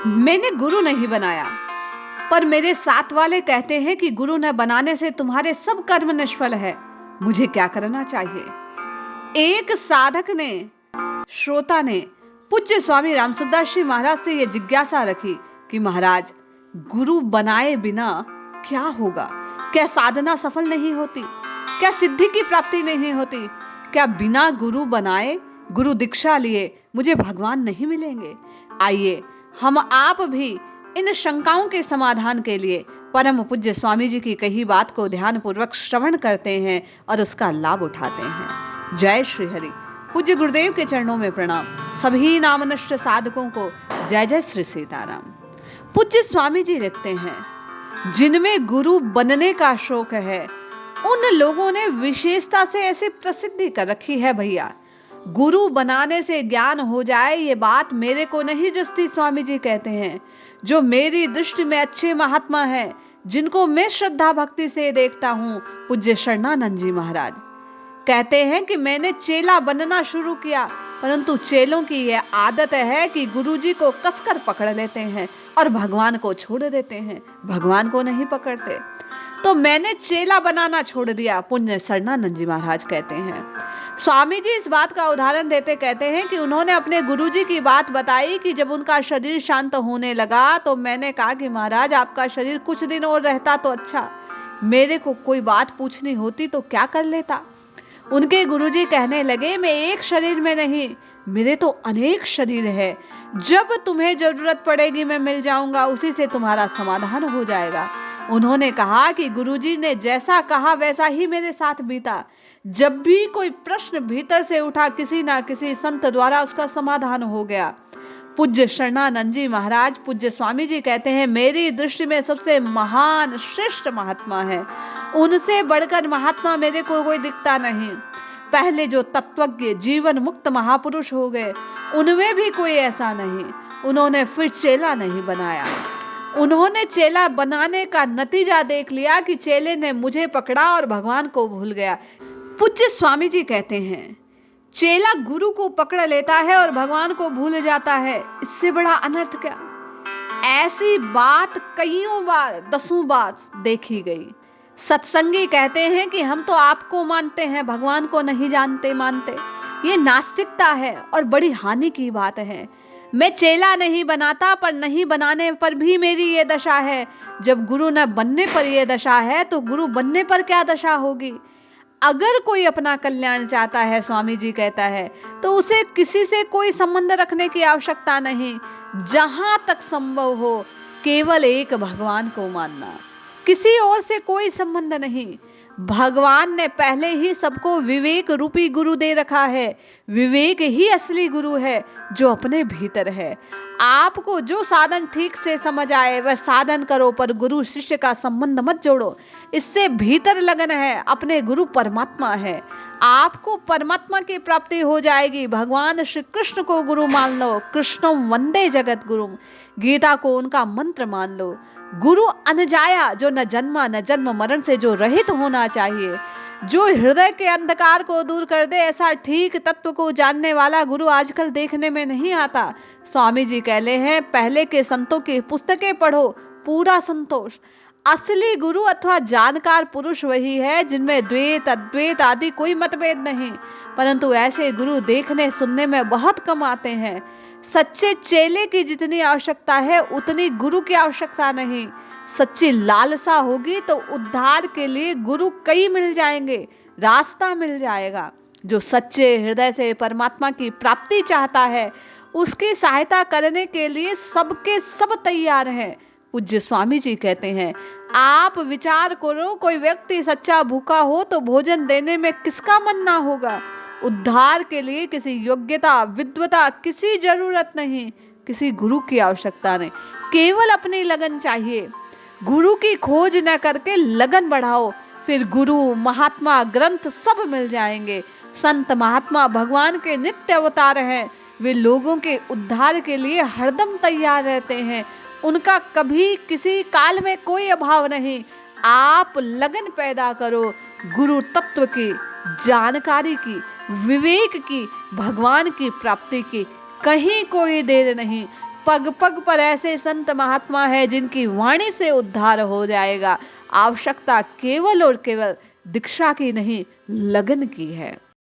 मैंने गुरु नहीं बनाया, पर मेरे साथ वाले कहते हैं कि गुरु न बनाने से तुम्हारे सब कर्म निष्फल है। मुझे क्या करना चाहिए? एक साधक ने, श्रोता ने पूज्य स्वामी रामसुखदास जी महाराज से यह जिज्ञासा रखी कि महाराज, गुरु बनाए बिना क्या होगा? क्या साधना सफल नहीं होती? क्या सिद्धि की प्राप्ति नहीं होती? क्या बिना गुरु बनाए, गुरु दीक्षा लिए मुझे भगवान नहीं मिलेंगे? आइए हम आप भी इन शंकाओं के समाधान के लिए परम पूज्य स्वामी जी की कही बात को ध्यान पूर्वक श्रवण करते हैं और उसका लाभ उठाते हैं। जय श्री हरि। पूज्य गुरुदेव के चरणों में प्रणाम। सभी नामनिष्ठ साधकों को जय जय श्री सीताराम। पूज्य स्वामी जी लिखते हैं, जिनमें गुरु बनने का शौक है उन लोगों ने विशेषता से ऐसी प्रसिद्धि कर रखी है। भैया, गुरु बनाने से ज्ञान हो जाए ये बात मेरे को नहीं जस्ती। स्वामी जी कहते हैं, जो मेरी दृष्टि में अच्छे महात्मा हैं, जिनको मैं श्रद्धा भक्ति से देखता हूँ, पूज्य शरणानंद जी महाराज कहते हैं कि मैंने चेला बनना शुरू किया, परंतु चेलों की यह आदत है कि गुरुजी को कसकर पकड़ लेते हैं और भगवान को छोड़ देते हैं, भगवान को नहीं पकड़ते। तो मैंने चेला बनाना छोड़ दिया, पुण्य शरणानंद जी महाराज कहते हैं। स्वामी जी इस बात का उदाहरण देते कहते हैं कि उन्होंने अपने गुरुजी की बात बताई कि जब उनका शरीर शांत होने लगा तो मैंने कहा कि महाराज, आपका शरीर कुछ दिन और रहता तो अच्छा, मेरे को कोई बात पूछनी होती तो क्या कर लेता। उनके गुरुजी कहने लगे, मैं एक शरीर में नहीं, मेरे तो अनेक शरीर है, जब तुम्हें जरूरत पड़ेगी मैं मिल जाऊंगा, उसी से तुम्हारा समाधान हो जाएगा। उन्होंने कहा कि गुरुजी ने जैसा कहा वैसा ही मेरे साथ बीता। जब भी कोई प्रश्न भीतर से उठा, किसी ना किसी संत द्वारा उसका समाधान हो गया। पूज्य शरणानंद जी महाराज, पूज्य स्वामी जी कहते हैं, मेरी दृष्टि में सबसे महान श्रेष्ठ महात्मा है, उनसे बढ़कर महात्मा मेरे को कोई दिखता नहीं। पहले जो तत्वज्ञ जीवन मुक्त महापुरुष हो गए, उनमें भी कोई ऐसा नहीं। उन्होंने फिर चेला नहीं बनाया। उन्होंने चेला बनाने का नतीजा देख लिया कि चेले ने मुझे पकड़ा और भगवान को भूल गया। पूज्य स्वामी जी कहते हैं, चेला गुरु को पकड़ लेता है और भगवान को भूल जाता है, इससे बड़ा अनर्थ क्या? ऐसी बात कईयों बार, दसों बार देखी गई। सत्संगी कहते हैं कि हम तो आपको मानते हैं, भगवान को नहीं जानते मानते। ये नास्तिकता है और बड़ी हानि की बात है। मैं चेला नहीं बनाता, पर नहीं बनाने पर भी मेरी ये दशा है। जब गुरु न बनने पर ये दशा है तो गुरु बनने पर क्या दशा होगी? अगर कोई अपना कल्याण चाहता है, स्वामी जी कहता है, तो उसे किसी से कोई संबंध रखने की आवश्यकता नहीं। जहां तक संभव हो केवल एक भगवान को मानना, किसी और से कोई संबंध नहीं। भगवान ने पहले ही सबको विवेक रूपी गुरु दे रखा है। विवेक ही असली गुरु है जो अपने भीतर है। आपको जो साधन ठीक से समझ आए वह साधन करो, पर गुरु शिष्य का संबंध मत जोड़ो। इससे भीतर लगन है, अपने गुरु परमात्मा है। आपको परमात्मा की प्राप्ति हो जाएगी। भगवान श्री कृष्ण को गुरु मान लो, कृष्णम वंदे जगत गुरु। गीता को उनका मंत्र मान लो। गुरु अनजाया, जो न जन्मा न जन्म मरण से जो रहित होना चाहिए, जो हृदय के अंधकार को दूर कर दे, ऐसा ठीक तत्व को जानने वाला गुरु आजकल देखने में नहीं आता। स्वामी जी कहले हैं, पहले के संतों की पुस्तकें पढ़ो, पूरा संतोष। असली गुरु अथवा जानकार पुरुष वही है जिनमें द्वैत अद्वैत आदि कोई मतभेद नहीं, परंतु ऐसे गुरु देखने सुनने में बहुत कम आते हैं। सच्चे चेले की जितनी आवश्यकता है उतनी गुरु की आवश्यकता नहीं। सच्ची लालसा होगी तो उद्धार के लिए गुरु कई मिल जाएंगे, रास्ता मिल जाएगा। जो सच्चे हृदय से परमात्मा की प्राप्ति चाहता है, उसकी सहायता करने के लिए सबके सब तैयार हैं। पूज्य स्वामी जी कहते हैं, आप विचार करो, कोई व्यक्ति सच्चा भूखा हो तो भोजन देने में किसका मन ना होगा? उद्धार के लिए किसी योग्यता विद्वता किसी जरूरत नहीं, किसी गुरु की आवश्यकता नहीं, केवल अपनी लगन चाहिए। गुरु की खोज न करके लगन बढ़ाओ, फिर गुरु महात्मा ग्रंथ सब मिल जाएंगे। संत महात्मा भगवान के नित्य अवतार हैं। वे लोगों के उद्धार के लिए हरदम तैयार रहते हैं। उनका कभी किसी काल में कोई अभाव नहीं। आप लगन पैदा करो गुरु तत्व की, जानकारी की, विवेक की, भगवान की प्राप्ति की। कहीं कोई देर नहीं। पग पग पर ऐसे संत महात्मा है जिनकी वाणी से उद्धार हो जाएगा। आवश्यकता केवल और केवल दीक्षा की नहीं, लगन की है।